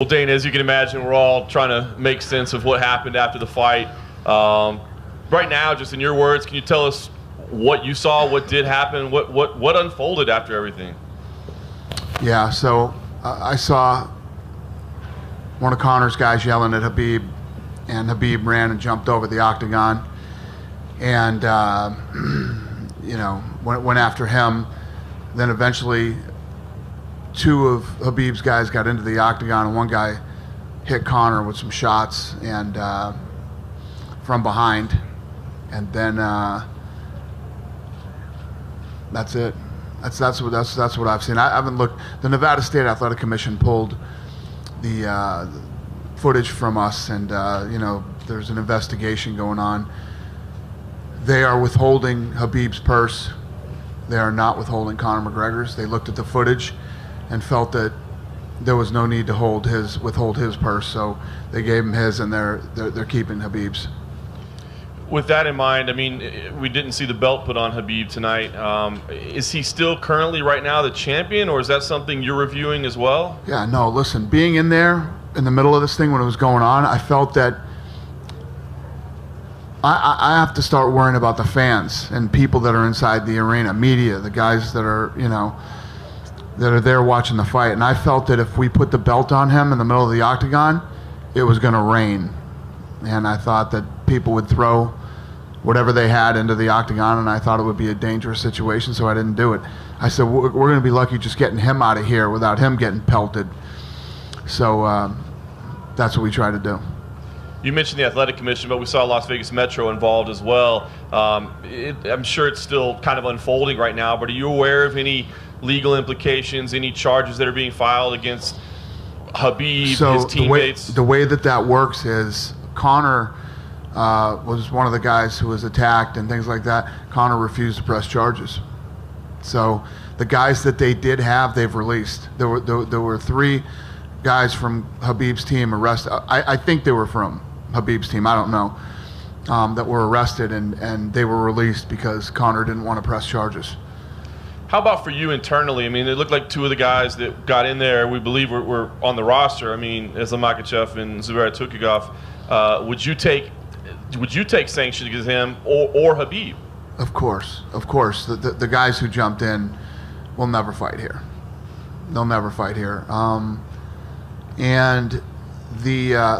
Well, Dana, as you can imagine, we're all trying to make sense of what happened after the fight. Right now, just in your words, can you tell us what you saw, what did happen, what unfolded after everything? Yeah, so I saw one of Conor's guys yelling at Khabib, and Khabib ran and jumped over the octagon, and went after him. Then eventually, two of Khabib's guys got into the octagon, and one guy hit Conor with some shots and from behind, and then that's it. That's what I've seen. I haven't looked. The Nevada State Athletic Commission pulled the footage from us, and there's an investigation going on. They are withholding Khabib's purse. They are not withholding Conor McGregor's. They looked at the footage and felt that there was no need to withhold his purse, so they gave him his, and they're keeping Khabib's. With that in mind, I mean, we didn't see the belt put on Khabib tonight. Is he still currently right now the champion, or is that something you're reviewing as well? Yeah, no, listen, being in there in the middle of this thing when it was going on, I felt that I have to start worrying about the fans and people that are inside the arena, media, the guys that are, that are there watching the fight. And I felt that if we put the belt on him in the middle of the octagon, it was going to rain. And I thought that people would throw whatever they had into the octagon, and I thought it would be a dangerous situation, so I didn't do it. I said, we're going to be lucky just getting him out of here without him getting pelted. So that's what we try to do. You mentioned the Athletic Commission, but we saw Las Vegas Metro involved as well. I'm sure it's still kind of unfolding right now, but are you aware of any legal implications, any charges that are being filed against Khabib, his teammates? The way that works is Conor was one of the guys who was attacked and things like that. Conor refused to press charges. So the guys that they did have, they've released. There were three guys from Khabib's team arrested. I think they were from Khabib's team, I don't know, that were arrested, and they were released because Conor didn't want to press charges. How about for you internally? I mean, it looked like two of the guys that got in there, we believe were on the roster. I mean, Islam Makhachev and Zubair Tukhugov. Would you take sanctions against him or Khabib? Of course. The guys who jumped in will never fight here. They'll never fight here.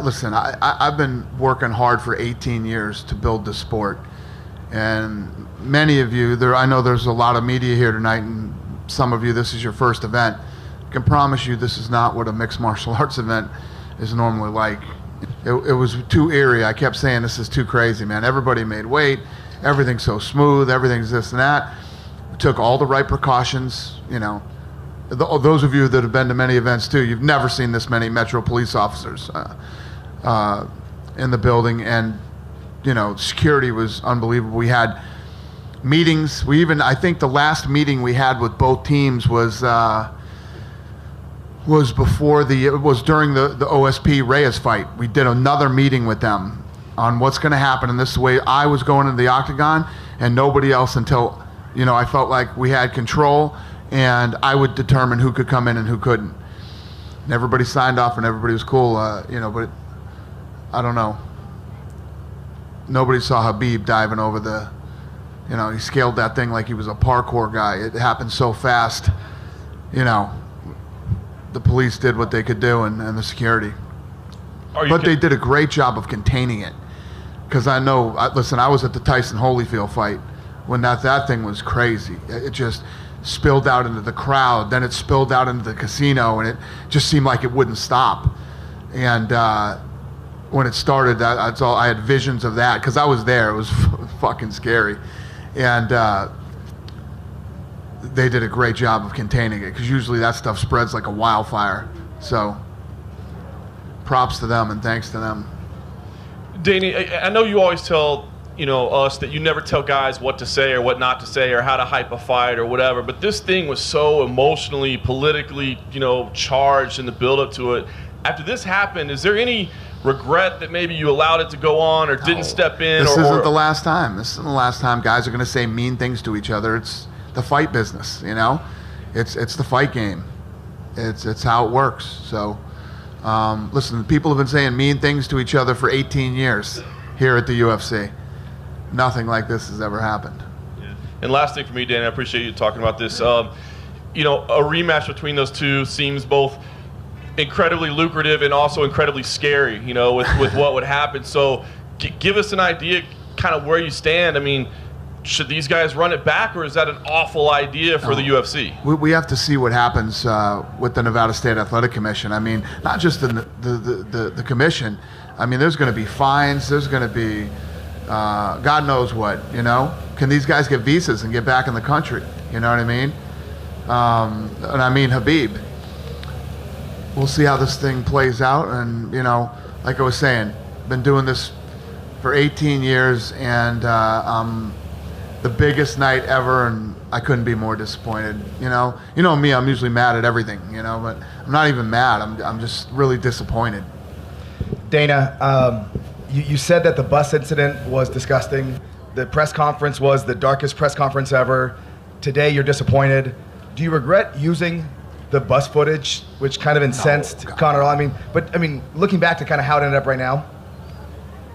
Listen, I've been working hard for 18 years to build the sport, and many of you, I know there's a lot of media here tonight, and some of you, this is your first event. I can promise you this is not what a mixed martial arts event is normally like. It was too eerie. I kept saying, this is too crazy, man. Everybody made weight. Everything's so smooth. Everything's this and that. We took all the right precautions. Those of you that have been to many events too, you've never seen this many Metro police officers in the building, and security was unbelievable. We had meetings. I think the last meeting we had with both teams was during the OSP Reyes fight. We did another meeting with them on what's going to happen, and this is the way I was going into the octagon, and nobody else until I felt like we had control, and I would determine who could come in and who couldn't. And everybody signed off, and everybody was cool, but I don't know. Nobody saw Khabib diving over the, he scaled that thing like he was a parkour guy. It happened so fast, the police did what they could do, and the security. But they did a great job of containing it. Because listen, I was at the Tyson Holyfield fight when that thing was crazy. It just spilled out into the crowd, then it spilled out into the casino, and it just seemed like it wouldn't stop. And when it started, that's all. I had visions of that because I was there. It was fucking scary, and they did a great job of containing it because usually that stuff spreads like a wildfire. So props to them and thanks to them. Danny, I know you always tell us that you never tell guys what to say or what not to say or how to hype a fight or whatever, but this thing was so emotionally, politically, charged in the build-up to it. After this happened, is there any regret that maybe you allowed it to go on or didn't step in? This isn't the last time. This isn't the last time guys are going to say mean things to each other. It's the fight business, It's the fight game. It's how it works. So Listen, people have been saying mean things to each other for 18 years here at the UFC. Nothing like this has ever happened. Yeah. And last thing for me, Dan, I appreciate you talking about this. You know, a rematch between those two seems both incredibly lucrative and also incredibly scary, you know, with what would happen. So give us an idea kind of where you stand. I mean, should these guys run it back, or is that an awful idea for the UFC? We have to see what happens with the Nevada State Athletic Commission. I mean, not just the commission. I mean, there's going to be fines. There's going to be God knows what, you know. Can these guys get visas and get back in the country? You know what I mean? And I mean Khabib. We'll see how this thing plays out. And, you know, like I was saying, been doing this for 18 years, and the biggest night ever, and I couldn't be more disappointed. You know me, I'm usually mad at everything, you know, but I'm not even mad. I'm just really disappointed. Dana, you said that the bus incident was disgusting. The press conference was the darkest press conference ever. Today you're disappointed. Do you regret using the bus footage, which kind of incensed Conor? I mean, looking back to kind of how it ended up right now,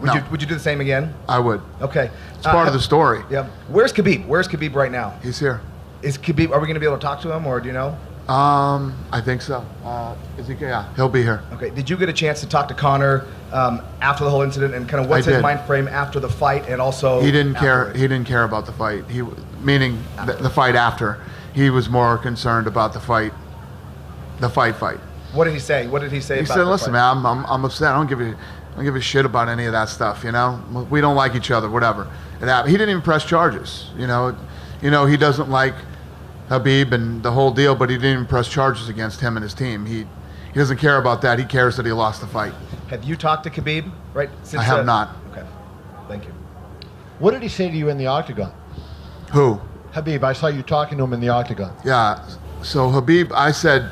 would you do the same again? I would. Okay. It's part of the story. Yeah. Where's Khabib? Where's Khabib right now? He's here. Is Khabib? Are we going to be able to talk to him, or do you know? I think so. Is he? Yeah, he'll be here. Okay. Did you get a chance to talk to Conor after the whole incident, and kind of what's his mind frame after the fight, and also he didn't afterwards? care. He didn't care about the fight. Meaning the fight after. He was more concerned about the fight. The fight. What did he say? What did he say? He said, "Listen, man, I'm upset. I don't give a shit about any of that stuff. You know, we don't like each other. Whatever. It happened." He didn't even press charges. You know, he doesn't like Khabib and the whole deal, but he didn't even press charges against him and his team. He doesn't care about that. He cares that he lost the fight. Have you talked to Khabib? Right? I have not. Okay. Thank you. What did he say to you in the octagon? Who? Khabib. I saw you talking to him in the octagon. Yeah. So Khabib, I said.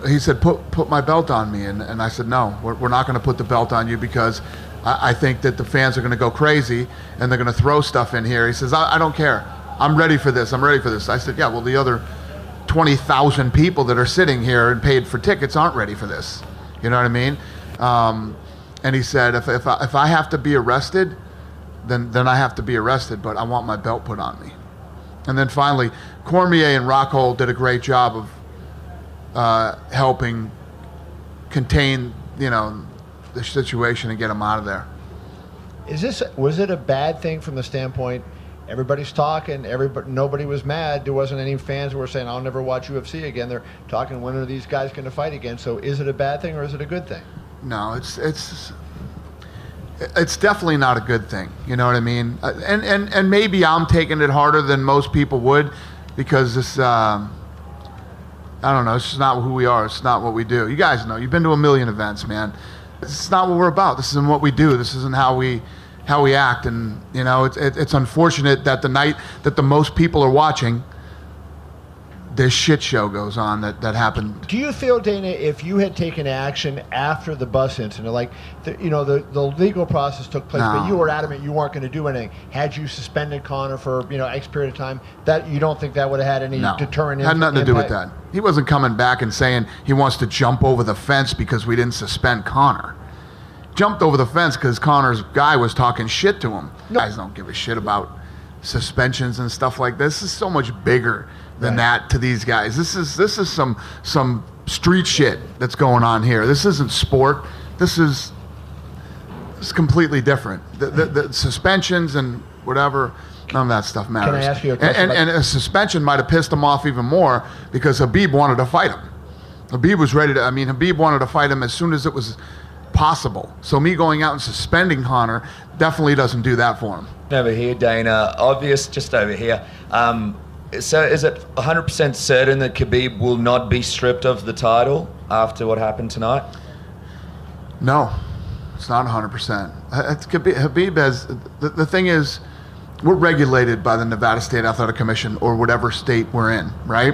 He said, put my belt on me. And I said, no, we're not going to put the belt on you, because I think that the fans are going to go crazy and they're going to throw stuff in here. He says, I don't care. I'm ready for this. I said, yeah, well, the other 20,000 people that are sitting here and paid for tickets aren't ready for this. You know what I mean? And he said, if I have to be arrested, then I have to be arrested, but I want my belt put on me. And then finally, Cormier and Rockhold did a great job of helping contain, the situation and get him out of there. Was it a bad thing from the standpoint, everybody's talking, nobody was mad, there wasn't any fans who were saying, I'll never watch UFC again, they're talking, when are these guys going to fight again? So is it a bad thing or is it a good thing? No, it's definitely not a good thing, you know what I mean? And maybe I'm taking it harder than most people would, because this, I don't know, it's just not who we are. It's not what we do. You guys know. You've been to a million events, man. It's not what we're about. This isn't what we do. This isn't how we act. And, it's unfortunate that the night that the most people are watching, this shit show goes on that happened. Do you feel, Dana, if you had taken action after the bus incident, like, the legal process took place, but you were adamant you weren't going to do anything, had you suspended Conor for, X period of time, that you don't think that would have had any deterrent impact? Had nothing to do with that. He wasn't coming back and saying he wants to jump over the fence because we didn't suspend Conor. Jumped over the fence because Conor's guy was talking shit to him. No. Guys don't give a shit about suspensions and stuff like this. This is so much bigger than that to these guys. This is some street shit that's going on here. This isn't sport. This is completely different. The suspensions and whatever, none of that stuff matters. Can I ask you a question? And a suspension might have pissed him off even more, because Khabib wanted to fight him. Habib was ready to. Khabib wanted to fight him as soon as it was possible. So me going out and suspending Conor definitely doesn't do that for him. Over here, Dana. Obvious, just over here. So is it 100% certain that Khabib will not be stripped of the title after what happened tonight? No, it's not 100%. Khabib has, the thing is, we're regulated by the Nevada State Athletic Commission, or whatever state we're in, right?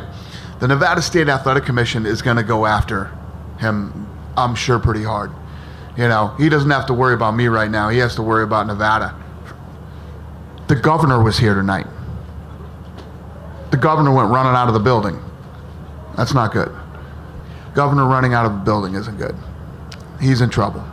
The Nevada State Athletic Commission is going to go after him, I'm sure, pretty hard. He doesn't have to worry about me right now. He has to worry about Nevada. The governor was here tonight. The governor went running out of the building. That's not good. Governor running out of the building isn't good. he's in trouble.